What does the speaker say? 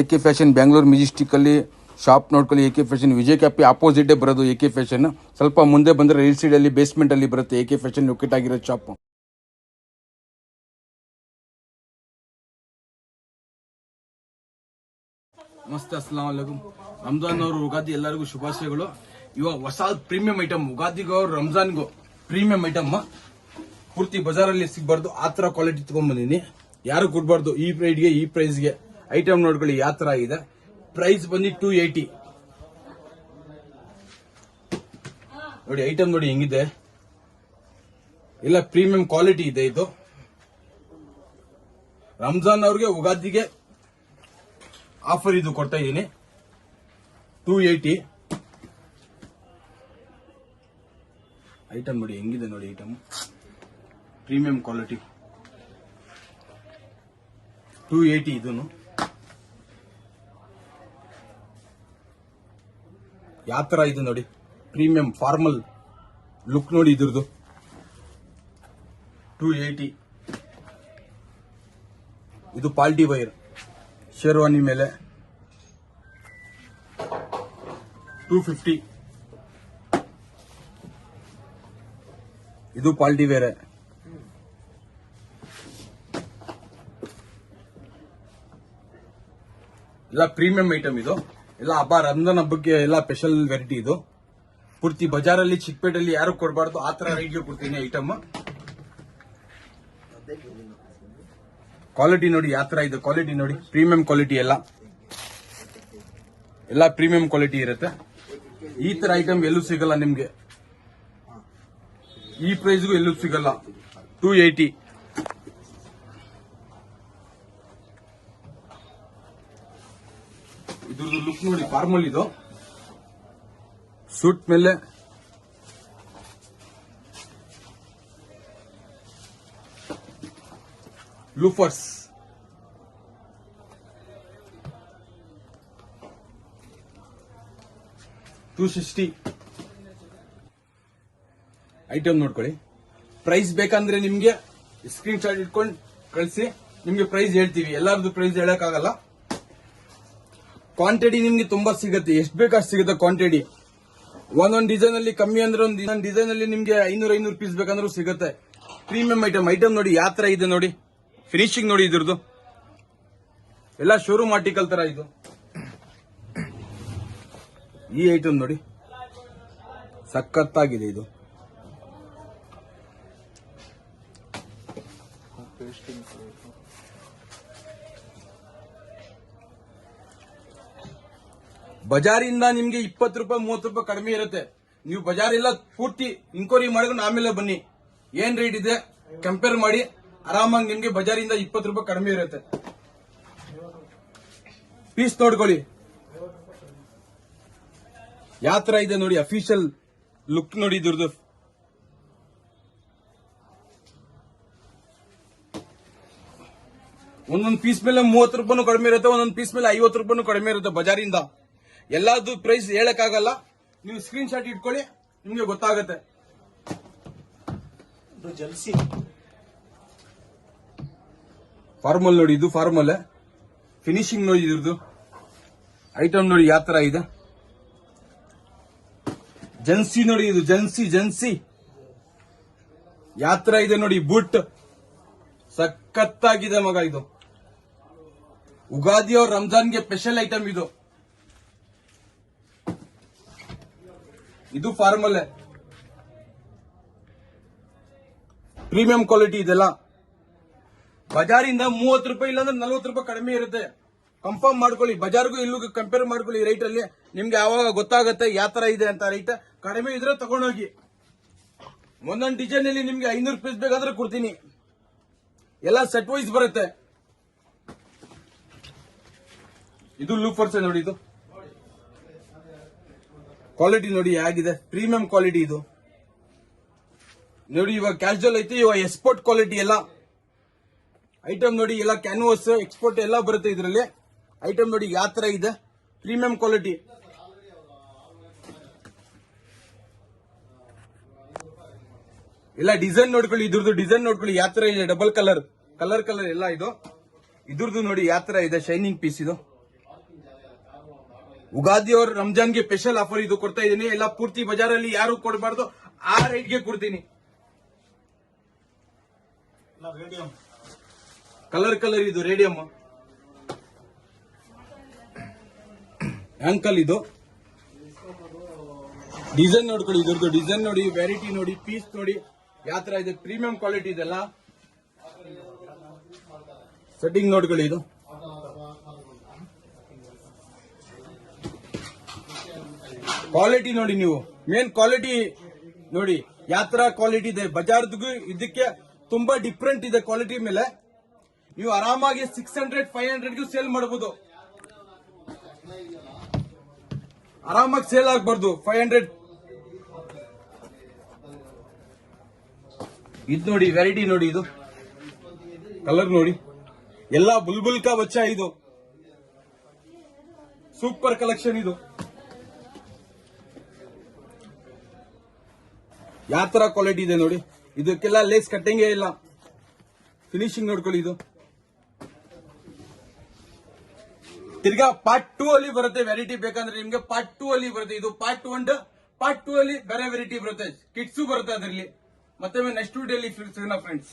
AK fashion Bangalore Majestic ಅಲ್ಲಿ shop ನೋಡ್ಕೊಳ್ಳಿ. AK fashion Vijay ಕ್ಯಾಪಿ ಆಪೋಸಿಟೇ ಬರೋದು. AK ಫ್ಯಾಷನ್ ಸ್ವಲ್ಪ ಮುಂದೆ ಬಂದರೆ ರೈಟ್ ಸೈಡ್ ಅಲ್ಲಿ ಬೇಸ್ಮೆಂಟ್ ಅಲ್ಲಿ ಬರುತ್ತೆ. AK ಫ್ಯಾಷನ್ ಲೊಕೇಟ್ ಆಗಿರೋ ಶಾಪ್. ನಮಸ್ತೆ, ಅಸ್ಸಲಾಂ ವಲೈಕುಂ. ರಂಜಾನ್ ಅವರು ಉಗಾದಿ ಎಲ್ಲರಿಗೂ ಶುಭಾಶಯಗಳು. ಇವಾಗ ಹೊಸ ಪ್ರೀಮಿಯಂ ಐಟಮ್ ಉಗಾದಿಗೋ ರಂಜಾನ್ಗೋ ಪ್ರೀಮಿಯಂ ಐಟಮ್ ಪೂರ್ತಿ ಬಜಾರಲ್ಲಿ ಸಿಗಬಾರ್ದು ಆ ತರ ಕ್ವಾಲಿಟಿ ತಗೊಂಡ್ಬಂದಿನಿ. ಯಾರು ಕೊಡ್ಬಾರ್ದು ಈ ಪ್ರೈಸ್ಗೆ. ಈ ಪ್ರೈಸ್ಗೆ ಐಟಮ್ ನೋಡ್ಕೊಳ್ಳಿ ಯಾವ ತರ ಇದೆ. ಪ್ರೈಸ್ ಬಂದು 280 ನೋಡಿ. ಐಟಮ್ ನೋಡಿ ಹೆಂಗಿದೆ, ಇಲ್ಲ ಪ್ರೀಮಿಯಂ ಕ್ವಾಲಿಟಿ ಇದೆ. ಇದು ರಂಜಾನ್ ಅವ್ರಿಗೆ ಉಗಾದಿಗೆ ಆಫರ್ ಇದು ಕೊಡ್ತಾ ಇದೀನಿ. 280 ಐಟಮ್ ನೋಡಿ ಹೆಂಗಿದೆ ನೋಡಿ. ಐಟಮ್ ಪ್ರೀಮಿಯಂ ಕ್ವಾಲಿಟಿ 280 ಇದನ್ನು ಯಾವ ತರ ಇದೆ ನೋಡಿ. ಪ್ರೀಮಿಯಂ ಫಾರ್ಮಲ್ ಲುಕ್ ನೋಡಿ ಇದ್ರದ್ದು. 280 ಇದು ಪಾಲ್ಟಿ ವೈರ್ ಶೇರ್ವಾನಿ ಮೇಲೆ 250 ಇದು ಪಾಲ್ಟಿ ವೇರ್. ಎಲ್ಲ ಪ್ರೀಮಿಯಂ ಐಟಮ್ ಇದು. ಎಲ್ಲ ಹಬ್ಬ ರಂಜಾನ್ ಹಬ್ಬಕ್ಕೆ ಎಲ್ಲ ಸ್ಪೆಷಲ್ ವೆರೈಟಿ ಇದು. ಪೂರ್ತಿ ಬಜಾರಲ್ಲಿ ಚಿಕ್ಕಪೇಟೆಯಲ್ಲಿ ಯಾರು ಕೊಡಬಾರ್ದು ಆ ತರ ರೇಟ್ಗೆ ಕೊಡ್ತೀನಿ ಐಟಮ್. ಕ್ವಾಲಿಟಿ ನೋಡಿ ಯಾವ ತರ ಇದೆ. ಕ್ವಾಲಿಟಿ ನೋಡಿ ಪ್ರೀಮಿಯಂ ಕ್ವಾಲಿಟಿ. ಎಲ್ಲ ಪ್ರೀಮಿಯಂ ಕ್ವಾಲಿಟಿ ಇರುತ್ತೆ. ಈ ತರ ಐಟಮ್ ಎಲ್ಲೂ ಸಿಗಲ್ಲ ನಿಮ್ಗೆ. ಈ ಪ್ರೈಸ್ಗೂ ಎಲ್ಲೂ ಸಿಗಲ್ಲ. 280 ಇದ್ರದ್ದು ಲುಕ್ ನೋಡಿ. ಫಾರ್ಮಲ್ ಇದು. ಸೂಟ್ ಮೇಲೆ ಲೂಫರ್ಸ್ $260 ಐಟಮ್ ನೋಡ್ಕೊಳ್ಳಿ. ಪ್ರೈಸ್ ಬೇಕಂದ್ರೆ ನಿಮ್ಗೆ ಸ್ಕ್ರೀನ್ ಶಾಟ್ ಇಟ್ಕೊಂಡು ಕಳಿಸಿ, ನಿಮ್ಗೆ ಪ್ರೈಸ್ ಹೇಳ್ತೀವಿ. ಎಲ್ಲರದ್ದು ಪ್ರೈಸ್ ಹೇಳಕ್ಕಾಗಲ್ಲ. ಕ್ವಾಂಟಿಟಿ ನಿಮ್ಗೆ ತುಂಬಾ ಸಿಗುತ್ತೆ. ಎಷ್ಟು ಬೇಕಷ್ಟು ಸಿಗುತ್ತೆ ಕ್ವಾಂಟಿಟಿ. ಒಂದೊಂದು ಡಿಸೈನ್ ಅಲ್ಲಿ ಕಮ್ಮಿ ಅಂದ್ರೆ ಒಂದ್ ಡಿಸೈನ್ ಅಲ್ಲಿ ನಿಮ್ಗೆ 500 ಪೀಸ್ ಬೇಕಂದ್ರೂ ಸಿಗುತ್ತೆ. Premium item. ಐಟಮ್ ನೋಡಿ ಯಾವ ತರ ಇದೆ ನೋಡಿ. ಫಿನಿಶಿಂಗ್ ನೋಡಿ ಇದ್ರದ್ದು. ಎಲ್ಲ ಶೋರೂಮ್ ಆರ್ಟಿಕಲ್ ತರ ಇದು. ಈ ಐಟಮ್ ನೋಡಿ ಸಖತ್ತಾಗಿದೆ ಇದು. ಬಜಾರಿಂದ ನಿಮ್ಗೆ 20 ರೂಪಾಯಿ 30 ರೂಪಾಯಿ ಕಡಿಮೆ ಇರುತ್ತೆ. ನೀವು ಬಜಾರೆಲ್ಲ ಪೂರ್ತಿ ಇನ್ಕ್ವೈರಿ ಮಾಡ್ಕೊಂಡು ಆಮೇಲೆ ಬನ್ನಿ. ಏನ್ ರೇಟ್ ಇದೆ ಕಂಪೇರ್ ಮಾಡಿ. ಆರಾಮಾಗಿ ನಿಮ್ಗೆ ಬಜಾರಿಂದ 20 ರೂಪಾಯಿ ಕಡಿಮೆ ಇರುತ್ತೆ. ಪೀಸ್ ನೋಡ್ಕೊಳ್ಳಿ ಯಾವ ತರ ಇದೆ ನೋಡಿ. ಅಫಿಷಿಯಲ್ ಲುಕ್ ನೋಡಿ ಇದ್ರದ್ದು. ಒಂದೊಂದು ಪೀಸ್ ಮೇಲೆ 30 ರೂಪಾಯಿ ಕಡಿಮೆ ಇರುತ್ತೆ. ಒಂದೊಂದು ಪೀಸ್ ಮೇಲೆ 50 ರೂಪಾಯಿ ಕಡಿಮೆ ಇರುತ್ತೆ ಬಜಾರಿಂದ. ಎಲ್ಲಾದ್ರು ಪ್ರೈಸ್ ಹೇಳಕ್ಕಾಗಲ್ಲ. ನೀವು ಸ್ಕ್ರೀನ್ ಶಾಟ್ ಇಟ್ಕೊಳ್ಳಿ, ನಿಮ್ಗೆ ಗೊತ್ತಾಗತ್ತೆ. ಜಲ್ಸಿ ಫಾರ್ಮಲ್ ನೋಡಿ. ಇದು ಫಾರ್ಮಲ್. ಫಿನಿಶಿಂಗ್ ನೋಡಿ ಇದ್ರದ್ದು. ಐಟಮ್ ನೋಡಿ ಯಾವ ತರ ಇದೆ. ಜನ್ಸಿ ನೋಡಿ ಇದು. ಜನ್ಸಿ ಯಾವ ತರ ಇದೆ ನೋಡಿ. ಬೂಟ್ ಸಖತ್ತಾಗಿದೆ ಮಗ. ಇದು ಉಗಾದಿ और ರಂಜಾನ್ಗೆ ಸ್ಪೆಷಲ್ ಐಟಮ್ ಇದು. ಇದು ಫಾರ್ಮಲ್ ಪ್ರೀಮಿಯಂ ಕ್ವಾಲಿಟಿ. ಇದೆಲ್ಲ ಬಜಾರಿಂದ 30 ರೂಪಾಯಿ ಇಲ್ಲಾಂದ್ರೆ 40 ರೂಪಾಯಿ ಕಡಿಮೆ ಇರುತ್ತೆ. ಕನ್ಫರ್ಮ್ ಮಾಡ್ಕೊಳ್ಳಿ. ಬಜಾರ್ಗೂ ಇಲ್ಲೂ ಕಂಪೇರ್ ಮಾಡ್ಕೊಳ್ಳಿ ರೈಟ್ ಅಲ್ಲಿ. ನಿಮ್ಗೆ ಯಾವಾಗ ಗೊತ್ತಾಗತ್ತೆ ಯಾವ ತರ ಇದೆ ಅಂತ. ರೈಟ್ ಕಡಿಮೆ ಇದ್ರೆ ತಗೊಂಡೋಗಿ. ಒಂದೊಂದು ಡಿಸೈನ್ ಅಲ್ಲಿ ನಿಮ್ಗೆ 500 ಪೀಸ್ ಬೇಕಾದ್ರೆ ಕೊಡ್ತೀನಿ. ಎಲ್ಲ ಸೆಟ್ ವೈಸ್ ಬರುತ್ತೆ. ಇದು ಲೂಫರ್ಸ್ ನೋಡಿ. ಇದು ಕ್ವಾಲಿಟಿ ನೋಡಿ ಹೇಗಿದೆ. ಪ್ರೀಮಿಯಂ ಕ್ವಾಲಿಟಿ ಇದು ನೋಡಿ. ಇವಾಗ ಕ್ಯಾಶುವಲ್ ಐತಿ, ಇವಾಗ ಎಕ್ಸ್ಪೋರ್ಟ್ ಕ್ವಾಲಿಟಿ ಎಲ್ಲ ಐಟಮ್ ನೋಡಿ. ಎಲ್ಲ ಕ್ಯಾನ್ವಾಸ್ ಎಕ್ಸ್ಪೋರ್ಟ್ ಎಲ್ಲ ಬರುತ್ತೆ ಇದರಲ್ಲಿ. ಐಟಮ್ ನೋಡಿ ಯಾವ ತರ ಇದೆ. Premium quality. ಎಲ್ಲ ಡಿಸೈನ್ ನೋಡ್ಕೊಳ್ಳಿ. ಇದ್ರದ್ದು ಡಿಸೈನ್ ನೋಡ್ಕೊಳ್ಳಿ ಯಾವ ತರ ಇದೆ. ಡಬಲ್ ಕಲರ್ ಎಲ್ಲ ಇದು. ಇದ್ರದ್ದು ನೋಡಿ ಯಾವ ತರ ಇದೆ. ಶೈನಿಂಗ್ ಪೀಸ್ ಇದು. ಉಗಾದಿ और ರಂಜಾನ್ಗೆ ಸ್ಪೆಷಲ್ ಆಫರ್ ಇದು ಕೊಡ್ತಾ ಇದೀನಿ. ಎಲ್ಲ ಪೂರ್ತಿ ಬಜಾರಲ್ಲಿ ಯಾರು ಕೊಡಬಾರ್ದು ಆ ರೇಟ್ಗೆ ಕೊಡ್ತೀನಿ. ಕಲರ್ ಇದು ರೇಡಿಯಂ ಆಂಕಲ್. ಇದು ಡಿಸೈನ್ ನೋಡ್ಕೊಳ್ಳಿ, ಇದ್ರದ್ದು ಡಿಸೈನ್ ನೋಡಿ, ವೆರೈಟಿ ನೋಡಿ, ಪೀಸ್ ನೋಡಿ ಯಾವ ತರ ಇದೆ. ಪ್ರೀಮಿಯಂ ಕ್ವಾಲಿಟಿ ಇದೆಲ್ಲ. ಸೆಟ್ಟಿಂಗ್ ನೋಡ್ಕೊಳ್ಳಿ, ಇದು ಕ್ವಾಲಿಟಿ ನೋಡಿ. ನೀವು ಮೇನ್ ಕ್ವಾಲಿಟಿ ನೋಡಿ ಯಾವ ತರ ಕ್ವಾಲಿಟಿ ಇದೆ. ಬಜಾರ್ದಿಗೂ ಇದಕ್ಕೆ ತುಂಬಾ ಡಿಫ್ರೆಂಟ್ ಇದೆ ಕ್ವಾಲಿಟಿ ಮೇಲೆ. ನೀವು ಆರಾಮಾಗಿ 600 500ಗೂ ಸೇಲ್ ಮಾಡಬಹುದು. ಆರಾಮಾಗಿ ಸೇಲ್ ಆಗಬಾರ್ದು 500. ಇದು ನೋಡಿ ವೆರೈಟಿ ನೋಡಿ, ಇದು ಕಲರ್ ನೋಡಿ, ಎಲ್ಲ ಬುಲ್ಬುಲ್ ಕಾ ಬಚ್ಚಾ. ಇದು ಸೂಪರ್ ಕಲೆಕ್ಷನ್. ಇದು ಯಾವ ತರ ಕ್ವಾಲಿಟಿ ಇದೆ ನೋಡಿ. ಇದಕ್ಕೆಲ್ಲ ಲೇಸ್ ಕಟ್ಟಿಂಗೇ ಇಲ್ಲ. ಫಿನಿಶಿಂಗ್ ನೋಡ್ಕೊಳ್ಳಿ. ಇದು ತಿರ್ಗಾ ಪಾರ್ಟ್ 2 ಅಲ್ಲಿ ಬರುತ್ತೆ. ವೆರೈಟಿ ಬೇಕಂದ್ರೆ ನಿಮ್ಗೆ ಪಾರ್ಟ್ 2 ಅಲ್ಲಿ ಬರುತ್ತೆ. ಇದು ಪಾರ್ಟ್ 1, ಪಾರ್ಟ್ 2 ಅಲ್ಲಿ ಬೇರೆ ವೆರೈಟಿ ಬರುತ್ತೆ. ಕಿಟ್ಸು ಬರುತ್ತೆ ಅದರಲ್ಲಿ. ಮತ್ತೆ ನೆಕ್ಸ್ಟ್ ವಿಡಿಯೋಲಿ ಸಿಗೋಣ ಫ್ರೆಂಡ್ಸ್.